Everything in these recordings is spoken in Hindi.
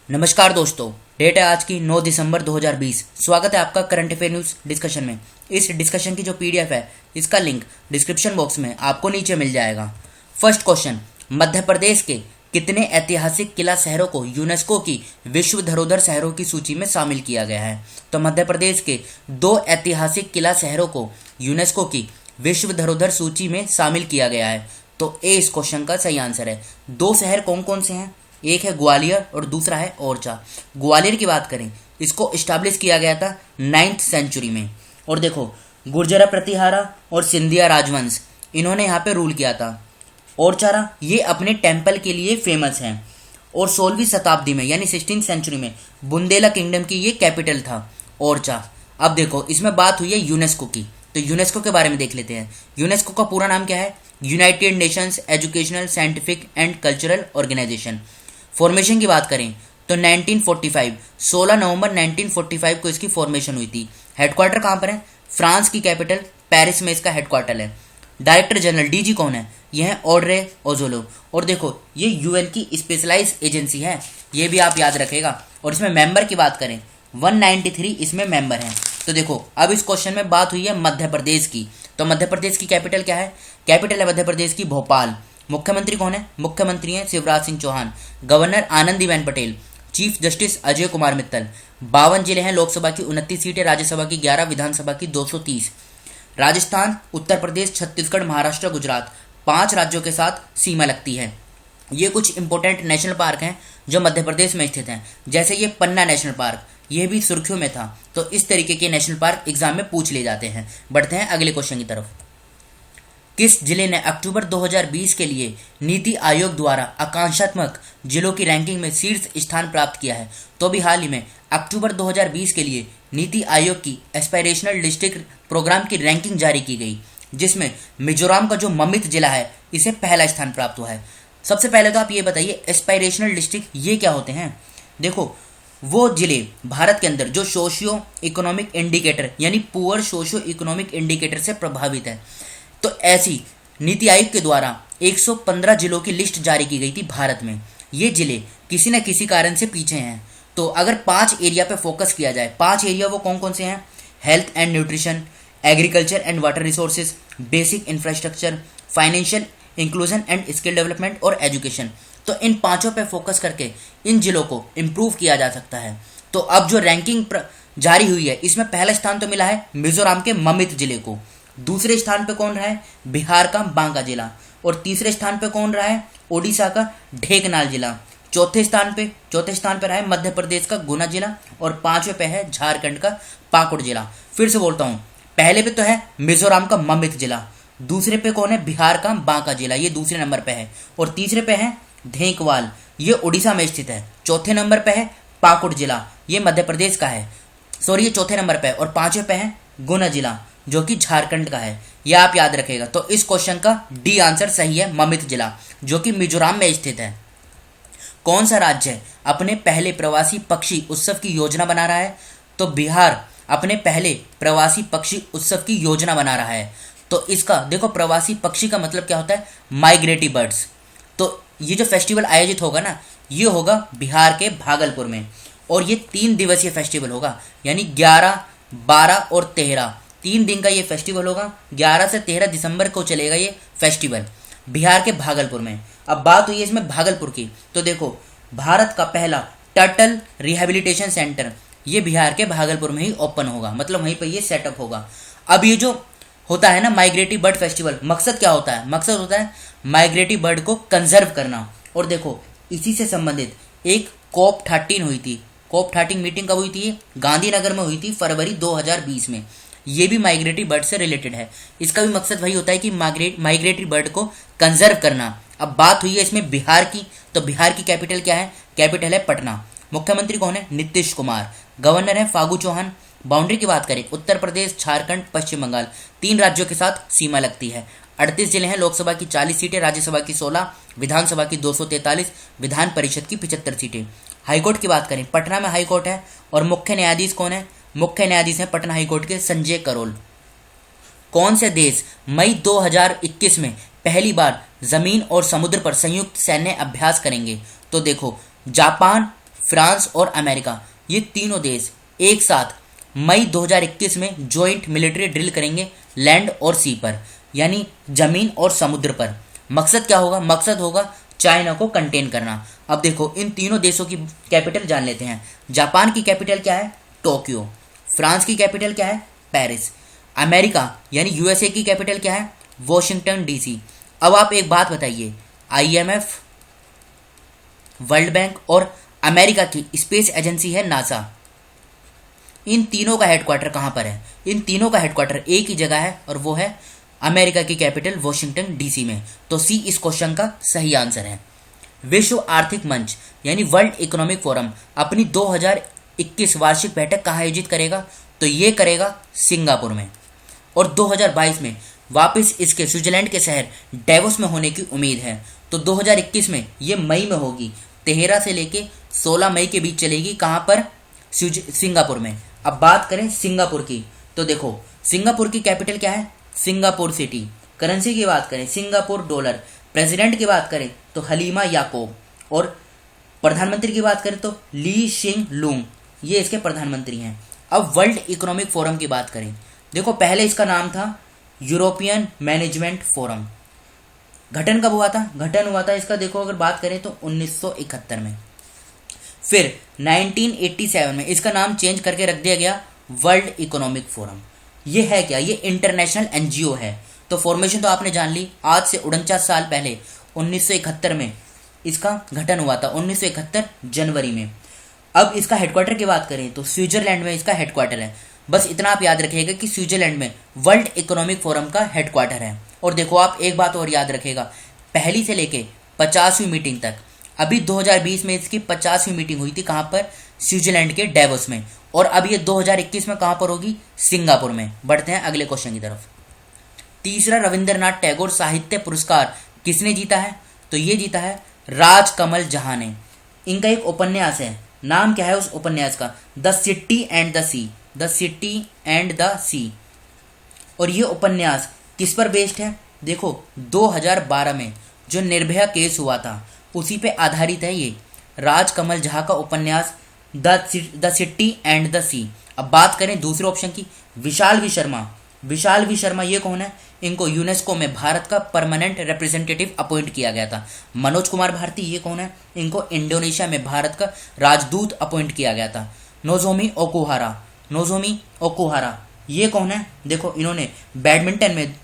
नमस्कार दोस्तों। डेट है आज की 9 दिसंबर 2020। स्वागत है आपका करंट अफेयर न्यूज डिस्कशन में। इस डिस्कशन की जो पीडीएफ है इसका लिंक डिस्क्रिप्शन बॉक्स में आपको नीचे मिल जाएगा। फर्स्ट क्वेश्चन, मध्य प्रदेश के कितने ऐतिहासिक किला शहरों को यूनेस्को की विश्व धरोहर शहरों की सूची में शामिल किया गया है? तो मध्य प्रदेश के 2 ऐतिहासिक किला शहरों को यूनेस्को की विश्व धरोहर सूची में शामिल किया गया है। तो ए इस क्वेश्चन का सही आंसर है। 2 शहर कौन कौन से हैं? एक है ग्वालियर और दूसरा है ओरछा। ग्वालियर की बात करें, इसको इस्टेब्लिश किया गया था 9th सेंचुरी में। और देखो, गुर्जरा प्रतिहारा और सिंधिया राजवंश इन्होंने यहाँ पे रूल किया था। ओरछा ये अपने टेम्पल के लिए फेमस है और 16वीं शताब्दी में यानी 16th सेंचुरी में बुंदेला किंगडम की ये कैपिटल था ओरछा। अब देखो, इसमें बात हुई है यूनेस्को की, तो यूनेस्को के बारे में देख लेते हैं। यूनेस्को का पूरा नाम क्या है? United Nations Educational Scientific and Cultural Organisation. Formation की बात करें तो 1945 16 नवंबर 1945 को इसकी फॉर्मेशन हुई थी। हेडक्वार्टर कहाँ पर है? फ्रांस की कैपिटल पेरिस में इसका हेडक्वार्टर है। डायरेक्टर जनरल डीजी कौन है? यह है ऑड्रे ओजोलो। और देखो, ये यूएन की स्पेशलाइज एजेंसी है, ये भी आप याद रखेगा। और इसमें मेंबर की बात करें 193 इसमें मेंबर हैं। तो देखो, अब इस क्वेश्चन में बात हुई है मध्य प्रदेश की। तो मध्य प्रदेश की कैपिटल क्या है? कैपिटल है मध्य प्रदेश की भोपाल। मुख्यमंत्री कौन है? मुख्यमंत्री हैं Shivraj Singh Chouhan. Governor Anandiben Patel. Chief justice Ajay Kumar Mittal. 52 जिले हैं, लोकसभा की 29 सीटें, राज्यसभा की 11, विधानसभा की 230। राजस्थान, उत्तर प्रदेश, छत्तीसगढ़, महाराष्ट्र, गुजरात 5 राज्यों के साथ सीमा लगती है। ये कुछ इंपॉर्टेंट नेशनल पार्क हैं जो मध्य प्रदेश में स्थित हैं। जैसे ये पन्ना नेशनल पार्क, ये भी सुर्खियों में था। तो इस तरीके के नेशनल पार्क एग्जाम में पूछ लिए जाते हैं। बढ़ते हैं अगले क्वेश्चन की तरफ। किस जिले ने अक्टूबर 2020 के लिए नीति आयोग द्वारा आकांक्षात्मक जिलों की रैंकिंग में शीर्ष स्थान प्राप्त किया है? तो भी हाल ही में अक्टूबर 2020 के लिए नीति आयोग की एस्पायरेशनल डिस्ट्रिक्ट प्रोग्राम की रैंकिंग जारी की गई, जिसमें मिजोरम का जो ममित जिला है इसे पहला स्थान प्राप्त हुआ है। सबसे पहले तो आप ये बताइए, एस्पायरेशनल डिस्ट्रिक्ट ये क्या होते हैं? देखो, वो जिले भारत के अंदर जो सोशियो इकोनॉमिक इंडिकेटर यानी पुअर सोशियो इकोनॉमिक इंडिकेटर से प्रभावित है। तो ऐसी नीति आयोग के द्वारा 115 जिलों की लिस्ट जारी की गई थी भारत में। ये जिले किसी न किसी कारण से पीछे हैं। तो अगर 5 एरिया पे फोकस किया जाए, 5 एरिया वो कौन कौन से हैं? Health and nutrition, agriculture and water resources, basic infrastructure, financial inclusion and skill development और एजुकेशन। तो इन 5 पे फोकस करके इन जिलों को इम्प्रूव किया जा सकता है। तो अब जो रैंकिंग जारी हुई है इसमें पहला स्थान तो मिला है मिजोरम के ममित जिले को। दूसरे स्थान पे कौन रहा है? बिहार का बांका जिला। और तीसरे स्थान पे कौन रहा है? ओडिशा का ढेंकनाल जिला। चौथे स्थान पे रहा है मध्य प्रदेश का गुना जिला। और 5वें पे है झारखंड का पाकुड़ जिला। फिर से बोलता हूँ, पहले पे तो है मिजोरम का ममित जिला, दूसरे पे कौन है? बिहार का बांका जिला, ये दूसरे नंबर पे है। और तीसरे पे है ढेंकवाल, ये उड़ीसा में स्थित है। चौथे नंबर पे है पाकुड़ जिला, ये मध्य प्रदेश का है। सॉरी, ये चौथे नंबर पे है। और 5वें पे है गुना जिला जो कि झारखंड का है। यह आप याद रखेगा। तो इस क्वेश्चन का डी आंसर सही है, ममित जिला जो कि मिजोरम में स्थित है। कौन सा राज्य अपने पहले प्रवासी पक्षी उत्सव की योजना बना रहा है? तो बिहार अपने पहले प्रवासी पक्षी उत्सव की योजना बना रहा है। तो इसका देखो, प्रवासी पक्षी का मतलब क्या होता है? Migratory birds. तो ये जो फेस्टिवल आयोजित होगा ना, ये होगा बिहार के भागलपुर में। और ये 3 दिवसीय फेस्टिवल होगा, यानी 11, 12 और 13 3 दिन का ये फेस्टिवल होगा। 11 से 13 दिसंबर को चलेगा ये फेस्टिवल बिहार के भागलपुर में। अब बात हुई है इसमें भागलपुर की, तो देखो, भारत का पहला टर्टल रिहेबिलिटेशन सेंटर ये बिहार के भागलपुर में ही ओपन होगा, मतलब वहीं पर ये सेटअप होगा। अब ये जो होता है ना माइग्रेटरी बर्ड फेस्टिवल, मकसद क्या होता है? मकसद होता है माइग्रेटरी बर्ड को कंजर्व करना। और देखो, इसी से संबंधित एक COP13 हुई थी। COP13 मीटिंग कब हुई थी? गांधीनगर में हुई थी फरवरी 2020 में। ये भी माइग्रेटरी बर्ड से रिलेटेड है। इसका भी मकसद वही होता है कि माइग्रेटरी बर्ड को कंजर्व करना। अब बात हुई है इसमें बिहार की, तो बिहार की कैपिटल क्या है? कैपिटल है पटना। मुख्यमंत्री कौन है? नीतीश कुमार। गवर्नर है फागू चौहान। बाउंड्री की बात करें, उत्तर प्रदेश, झारखंड, पश्चिम बंगाल 3 राज्यों के साथ सीमा लगती है। 38 जिले हैं, लोकसभा की 40 सीटें, राज्यसभा की 16, विधानसभा की 243, विधान परिषद की 75 सीटें। हाईकोर्ट की बात करें, पटना में हाईकोर्ट है। और मुख्य न्यायाधीश कौन है? मुख्य न्यायाधीश हैं पटना हाईकोर्ट के संजय करोल। कौन से देश मई 2021 में पहली बार जमीन और समुद्र पर संयुक्त सैन्य अभ्यास करेंगे? तो देखो, जापान, फ्रांस और अमेरिका, ये तीनों देश एक साथ मई 2021 में जॉइंट मिलिट्री ड्रिल करेंगे लैंड और सी पर, यानी जमीन और समुद्र पर। मकसद क्या होगा? मकसद होगा चाइना को कंटेन करना। अब देखो इन तीनों देशों की कैपिटल जान लेते हैं। जापान की कैपिटल क्या है? टोक्यो। फ्रांस की कैपिटल क्या है? पेरिस। अमेरिका यानी यूएसए की कैपिटल क्या है? Washington DC. अब आप एक बात बताइए, आईएमएफ, वर्ल्ड बैंक और अमेरिका की स्पेस एजेंसी है नासा, इन तीनों का हेडक्वार्टर कहाँ पर है? इन तीनों का हेडक्वार्टर एक ही जगह है और वो है अमेरिका की कैपिटल वॉशिंगटन डीसी में। तो सी इस क्वेश्चन का सही आंसर है। विश्व आर्थिक मंच यानी वर्ल्ड इकोनॉमिक फोरम अपनी 2021 वार्षिक बैठक कहाँ आयोजित करेगा? तो ये करेगा सिंगापुर में। और 2022 में वापस इसके स्विट्जरलैंड के शहर डेवोस में होने की उम्मीद है। तो 2021 में ये मई में होगी, 13 से लेके 16 मई के बीच चलेगी। कहाँ पर? सिंगापुर में। अब बात करें सिंगापुर की, तो देखो सिंगापुर की कैपिटल क्या है? Singapore city. करेंसी की बात करें सिंगापुर डॉलर। प्रेसिडेंट की बात करें तो हलीमा याकोब। और प्रधानमंत्री की बात करें तो ली शिंग लूंग, ये इसके प्रधानमंत्री हैं। अब वर्ल्ड इकोनॉमिक फोरम की बात करें, देखो पहले इसका नाम था यूरोपियन मैनेजमेंट फोरम। गठन कब हुआ था? गठन हुआ था इसका, देखो अगर बात करें तो 1971 में। फिर 1987 में इसका नाम चेंज करके रख दिया गया वर्ल्ड इकोनॉमिक फोरम। ये है क्या? ये इंटरनेशनल एनजीओ है। तो फॉर्मेशन तो आपने जान ली। आज से 49 साल पहले 1971 में इसका गठन हुआ था, 1971 जनवरी में। अब इसका हेडक्वार्टर की बात करें तो स्विट्जरलैंड में इसका हेडक्वार्टर है। बस इतना आप याद रखिएगा कि स्विट्जरलैंड में वर्ल्ड इकोनॉमिक फोरम का हेडक्वार्टर है। और देखो आप एक बात और याद रखिएगा, पहली से लेके 50वीं मीटिंग तक, अभी 2020 में इसकी 50वीं मीटिंग हुई थी। कहाँ पर? स्विट्जरलैंड के डेवोस में। और अब ये 2021 में कहाँ पर होगी? सिंगापुर में। बढ़ते हैं अगले क्वेश्चन की तरफ। तीसरा रविंद्रनाथ टैगोर साहित्य पुरस्कार किसने जीता है? तो ये जीता है राजकमल जहां ने। इनका एक उपन्यास है, नाम क्या है उस उपन्यास का? The City and the Sea. The City and the Sea. और ये उपन्यास किस पर बेस्ड है? देखो 2012 में जो निर्भया केस हुआ था उसी पे आधारित है ये राजकमल झा का उपन्यास the City and the Sea. अब बात करें दूसरे ऑप्शन की, विशाल वी शर्मा। विशाल वी शर्मा ये कौन है? इनको यूनेस्को में भारत का परमानेंट रिप्रेजेंटेटिव अपॉइंट किया गया था। मनोज कुमार भारती ये कौन है? इनको इंडोनेशिया में भारत का राजदूत अपॉइंट किया गया था। Nozomi Okuhara. नोजोमी ओकुहारा ये कौन है? देखो इन्होंने बैडमिंटन में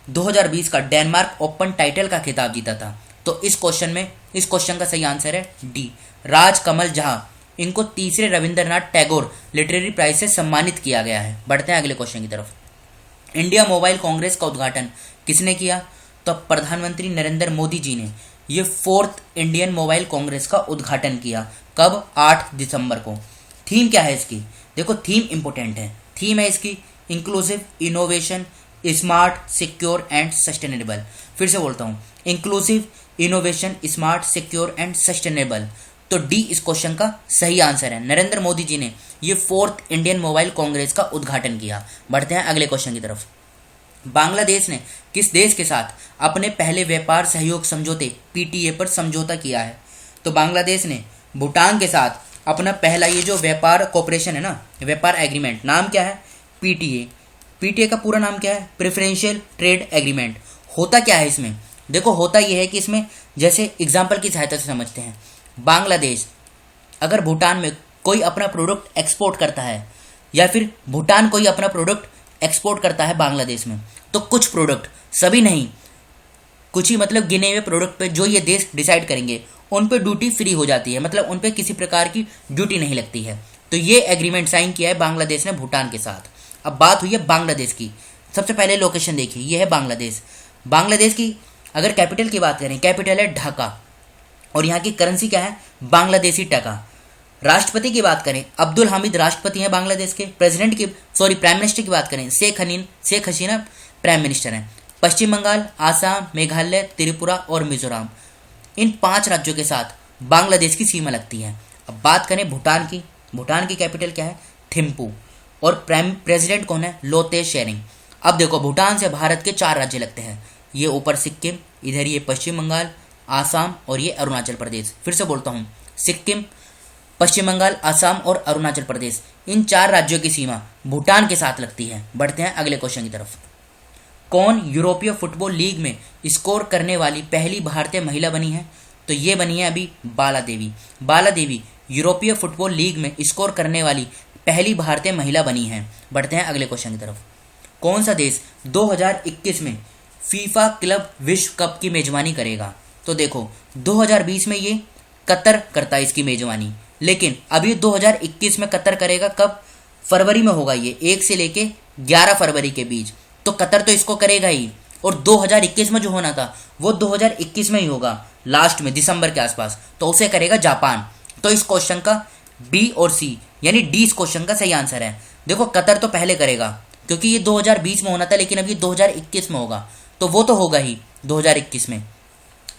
2020 का डेनमार्क ओपन टाइटल का खिताब जीता था। तो इस क्वेश्चन का सही आंसर है डी, राजकमल झा। इनको तीसरे रविंद्रनाथ टैगोर लिटरेरी प्राइज से सम्मानित किया गया है। बढ़ते हैं अगले क्वेश्चन की तरफ। इंडिया मोबाइल कांग्रेस का उद्घाटन किसने किया? तो प्रधानमंत्री नरेंद्र मोदी जी ने ये 4th इंडियन मोबाइल कांग्रेस का उद्घाटन किया। कब? 8 दिसंबर को। थीम क्या है इसकी? देखो थीम इंपोर्टेंट है। थीम है इसकी inclusive, innovation, smart, secure and sustainable. फिर से बोलता हूँ, inclusive, innovation, smart, secure and sustainable. तो डी इस क्वेश्चन का सही आंसर है। नरेंद्र मोदी जी ने ये 4th इंडियन मोबाइल कांग्रेस का उद्घाटन किया। बढ़ते हैं अगले क्वेश्चन की तरफ। बांग्लादेश ने किस देश के साथ अपने पहले व्यापार सहयोग समझौते पीटीए पर समझौता किया है? तो बांग्लादेश ने भूटान के साथ अपना पहला ये जो व्यापार कोऑपरेशन है ना, व्यापार एग्रीमेंट, नाम क्या है? पीटीए। पीटीए का पूरा नाम क्या है? Preferential trade agreement. होता क्या है इसमें? देखो होता यह है कि इसमें जैसे एग्जाम्पल की सहायता से समझते हैं। बांग्लादेश अगर भूटान में कोई अपना प्रोडक्ट एक्सपोर्ट करता है या फिर भूटान कोई अपना प्रोडक्ट एक्सपोर्ट करता है बांग्लादेश में, तो कुछ प्रोडक्ट, सभी नहीं, कुछ ही मतलब गिने हुए प्रोडक्ट पे जो ये देश डिसाइड करेंगे उन पे ड्यूटी फ्री हो जाती है, मतलब उन पे किसी प्रकार की ड्यूटी नहीं लगती है। तो ये एग्रीमेंट साइन किया है बांग्लादेश ने भूटान के साथ। अब बात हुई है बांग्लादेश की। सबसे पहले लोकेशन देखिए, ये है बांग्लादेश। बांग्लादेश की अगर कैपिटल की बात करें, कैपिटल है ढाका और यहाँ की करेंसी क्या है? बांग्लादेशी टका। राष्ट्रपति की बात करें, अब्दुल हामिद राष्ट्रपति हैं बांग्लादेश के। प्राइम मिनिस्टर की बात करें, शेख हसीना प्राइम मिनिस्टर हैं। पश्चिम बंगाल, आसाम, मेघालय, त्रिपुरा और मिजोरम, इन 5 राज्यों के साथ बांग्लादेश की सीमा लगती है। अब बात करें भूटान की, भूटान की कैपिटल क्या है? थिम्पू। और प्रेसिडेंट कौन है? लोते शेरिंग। अब देखो भूटान से भारत के 4 राज्य लगते हैं, ये ऊपर सिक्किम, इधर ये पश्चिम बंगाल, आसाम और ये अरुणाचल प्रदेश। फिर से बोलता हूँ, सिक्किम, पश्चिम बंगाल, असम और अरुणाचल प्रदेश, इन 4 राज्यों की सीमा भूटान के साथ लगती है। बढ़ते हैं अगले क्वेश्चन की तरफ। कौन यूरोपीय फुटबॉल लीग में स्कोर करने वाली पहली भारतीय महिला बनी है? तो ये बनी है अभी बाला देवी। बाला देवी यूरोपीय फुटबॉल लीग में स्कोर करने वाली पहली भारतीय महिला बनी है। बढ़ते हैं अगले क्वेश्चन की तरफ। कौन सा देश 2021 में फीफा क्लब विश्व कप की मेजबानी करेगा? तो देखो 2020 में ये कतर करता है इसकी मेजबानी, लेकिन अभी 2021 में कतर करेगा। कब? फरवरी में होगा ये, 1 से लेके 11 फरवरी के बीच। तो कतर तो इसको करेगा ही, और 2021 में जो होना था वो 2021 में ही होगा, लास्ट में दिसंबर के आसपास, तो उसे करेगा जापान। तो इस क्वेश्चन का बी और सी यानी डी इस क्वेश्चन का सही आंसर है। देखो कतर तो पहले करेगा क्योंकि ये 2020 में होना था, लेकिन अभी 2021 में होगा, तो वो तो होगा ही 2021 में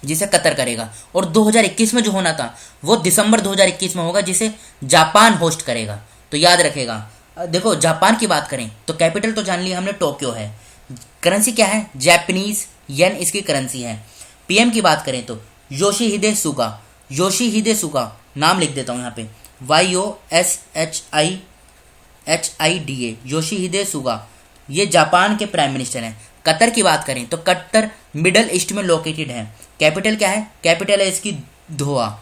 जिसे कतर करेगा, और 2021 में जो होना था वो दिसंबर 2021 में होगा जिसे जापान होस्ट करेगा। तो याद रखेगा। देखो जापान की बात करें तो कैपिटल तो जान लिया हमने, टोक्यो है। करेंसी क्या है? जापानीज येन इसकी करेंसी है। पीएम की बात करें तो योशिहिदे सुगा। योशिहिदे सुगा नाम लिख देता हूँ यहाँ पे, YOSHIHIDA, योशिहिदे सुगा, ये जापान के प्राइम मिनिस्टर हैं। कतर की बात करें तो कतर मिडल ईस्ट में लोकेटेड है। कैपिटल क्या है? कैपिटल है इसकी दोहा।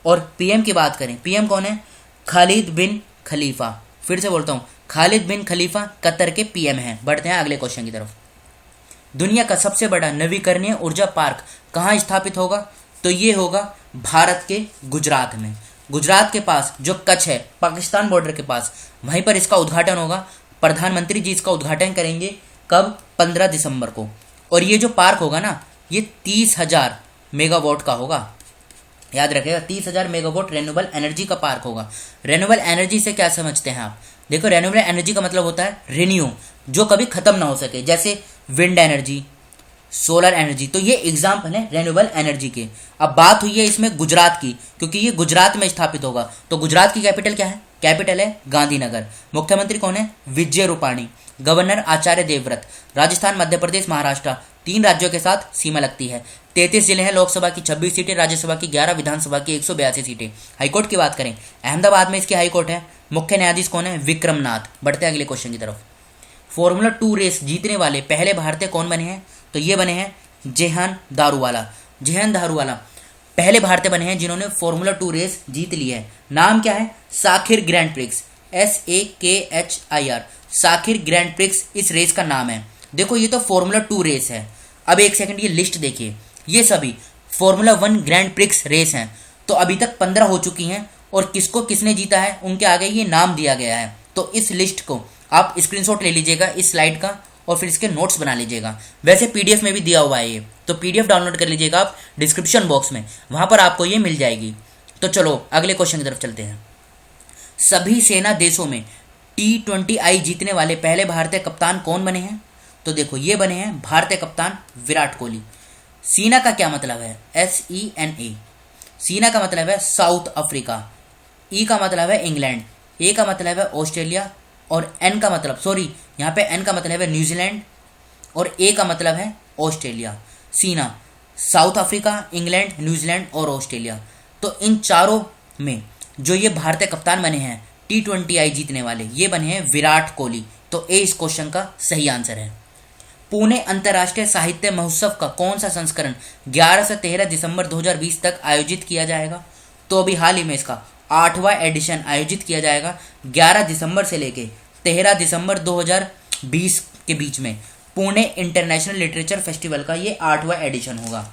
और पीएम की बात करें, पीएम कौन है? खालिद बिन खलीफा। फिर से बोलता हूँ, खालिद बिन खलीफा कतर के पीएम हैं। बढ़ते हैं अगले क्वेश्चन की तरफ। दुनिया का सबसे बड़ा नवीकरणीय ऊर्जा पार्क कहाँ स्थापित होगा? तो ये होगा भारत के गुजरात में। गुजरात के पास जो कच्छ है, पाकिस्तान बॉर्डर के पास, वहीं पर इसका उद्घाटन होगा। प्रधानमंत्री जी इसका उद्घाटन करेंगे। कब? 15 दिसंबर को। और ये जो पार्क होगा ना, ये 30,000 मेगावाट का होगा। याद रखेगा, 30,000 मेगावाट रेन्यूएबल एनर्जी का पार्क होगा। रेन्यूएबल एनर्जी से क्या समझते हैं आप? देखो रेन्यूएबल एनर्जी का मतलब होता है रिन्यू, जो कभी खत्म ना हो सके, जैसे विंड एनर्जी, सोलर एनर्जी। तो ये एग्जाम्पल है रेन्यूएबल एनर्जी के। अब बात हुई है इसमें गुजरात की, क्योंकि ये गुजरात में स्थापित होगा। तो गुजरात की कैपिटल क्या है? कैपिटल है गांधीनगर। मुख्यमंत्री कौन है? विजय रूपाणी। गवर्नर आचार्य देवव्रत। राजस्थान, मध्य प्रदेश, महाराष्ट्र, 3 राज्यों के साथ सीमा लगती है। 33 जिले हैं। लोकसभा की 26 सीटें, राज्यसभा की 11, विधानसभा की 182 सीटें। हाईकोर्ट की बात करें, अहमदाबाद में इसकी हाईकोर्ट है। मुख्य न्यायाधीश कौन है? विक्रमनाथ। बढ़ते हैं अगले क्वेश्चन की तरफ। फॉर्मूला 2 रेस जीतने वाले पहले भारतीय कौन बने हैं? तो ये बने हैं जेहान दारूवाला। जेहान दारूवाला पहले भारतीय बने हैं जिन्होंने फॉर्मूला 2 रेस जीत ली है। नाम क्या है? Sakhir grand prix, SAKHIR, Sakhir grand prix इस रेस का नाम है। देखो ये तो फॉर्मूला 2 रेस है। अब एक सेकंड ये लिस्ट देखिए, ये सभी फॉर्मूला 1 ग्रैंड प्रिक्स रेस हैं। तो अभी तक 15 हो चुकी हैं, और किसको किसने जीता है उनके आगे ये नाम दिया गया है। तो इस लिस्ट को आप स्क्रीनशॉट ले लीजिएगा इस स्लाइड का, और फिर इसके नोट्स बना लीजिएगा। वैसे PDF में भी दिया हुआ है ये, तो PDF डाउनलोड कर लीजिएगा आप डिस्क्रिप्शन बॉक्स में, वहां पर आपको ये मिल जाएगी। तो चलो अगले क्वेश्चन की तरफ चलते हैं। सभी सेना देशों में T20I जीतने वाले पहले भारतीय कप्तान कौन बने हैं? तो देखो ये बने हैं भारतीय कप्तान विराट कोहली। सीना का क्या मतलब है? SENA। सीना का मतलब है साउथ अफ्रीका। E का मतलब है इंग्लैंड। A का मतलब है ऑस्ट्रेलिया, और N का मतलब, सॉरी यहाँ पे N का मतलब है न्यूजीलैंड, और A का मतलब है ऑस्ट्रेलिया। सीना साउथ अफ्रीका, इंग्लैंड, न्यूजीलैंड और ऑस्ट्रेलिया। तो इन चारों में जो ये भारतीय कप्तान बने हैं T20I जीतने वाले, ये बने हैं विराट कोहली। तो A इस क्वेश्चन का सही आंसर है। पुणे अंतर्राष्ट्रीय साहित्य महोत्सव का कौन सा संस्करण 11 से 13 दिसंबर 2020 तक आयोजित किया जाएगा? तो अभी हाल ही में इसका 8वां एडिशन आयोजित किया जाएगा। 11 दिसंबर से लेके 13 दिसंबर 2020 के बीच में पुणे इंटरनेशनल लिटरेचर फेस्टिवल का ये 8वां एडिशन होगा।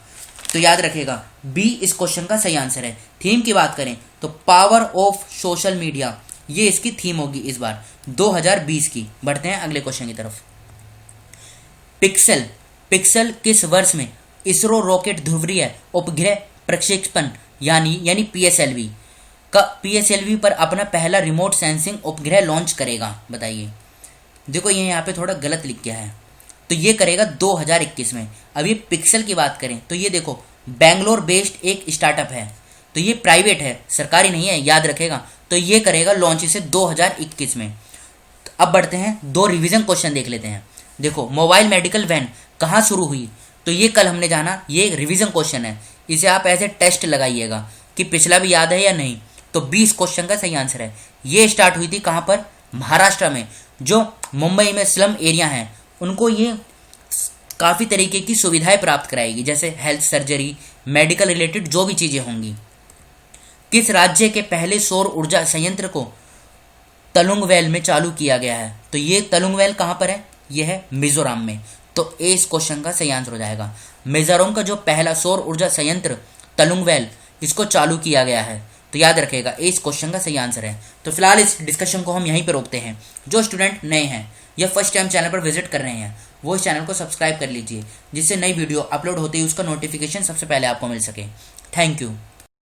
तो याद रखेगा बी इस क्वेश्चन का सही आंसर है। थीम की बात करें तो पावर ऑफ सोशल मीडिया, ये इसकी थीम होगी इस बार 2020 की। बढ़ते हैं अगले क्वेश्चन की तरफ। पिक्सल किस वर्ष में इसरो रॉकेट ध्रुवीय उपग्रह प्रक्षेपण यानी PSLV पर अपना पहला रिमोट सेंसिंग उपग्रह लॉन्च करेगा? बताइए। देखो ये यहाँ पे थोड़ा गलत लिख गया है, तो ये करेगा 2021 में। अब ये पिक्सल की बात करें तो ये देखो बेंगलोर बेस्ड एक स्टार्टअप है, तो ये प्राइवेट है, सरकारी नहीं है, याद रखेगा। तो ये करेगा लॉन्च इसे 2021 में। अब बढ़ते हैं, 2 रिवीजन क्वेश्चन देख लेते हैं। देखो मोबाइल मेडिकल वैन कहाँ शुरू हुई? तो ये कल हमने जाना, ये रिवीजन क्वेश्चन है, इसे आप ऐसे टेस्ट लगाइएगा कि पिछला भी याद है या नहीं। तो 20 क्वेश्चन का सही आंसर है। ये स्टार्ट हुई थी कहाँ पर? महाराष्ट्र में। जो मुंबई में स्लम एरिया हैं उनको ये काफ़ी तरीके की सुविधाएं प्राप्त कराएगी, जैसे हेल्थ, सर्जरी, मेडिकल रिलेटेड जो भी चीज़ें होंगी। किस राज्य के पहले सौर ऊर्जा संयंत्र को तलुंगवेल में चालू किया गया है? तो ये तलुंगवेल कहाँ पर है? ये है मिजोरम में। तो ए इस क्वेश्चन का सही आंसर हो जाएगा। मिजोरम का जो पहला सौर ऊर्जा संयंत्र तलुंगवेल, इसको चालू किया गया है। तो याद रखिएगा ए इस क्वेश्चन का सही आंसर है। तो फिलहाल इस डिस्कशन को हम यहीं पर रोकते हैं। जो स्टूडेंट नए हैं या फर्स्ट टाइम चैनल पर विजिट कर रहे हैं वो इस चैनल को सब्सक्राइब कर लीजिए, जिससे नई वीडियो अपलोड होते ही उसका नोटिफिकेशन सबसे पहले आपको मिल सके। Thank you.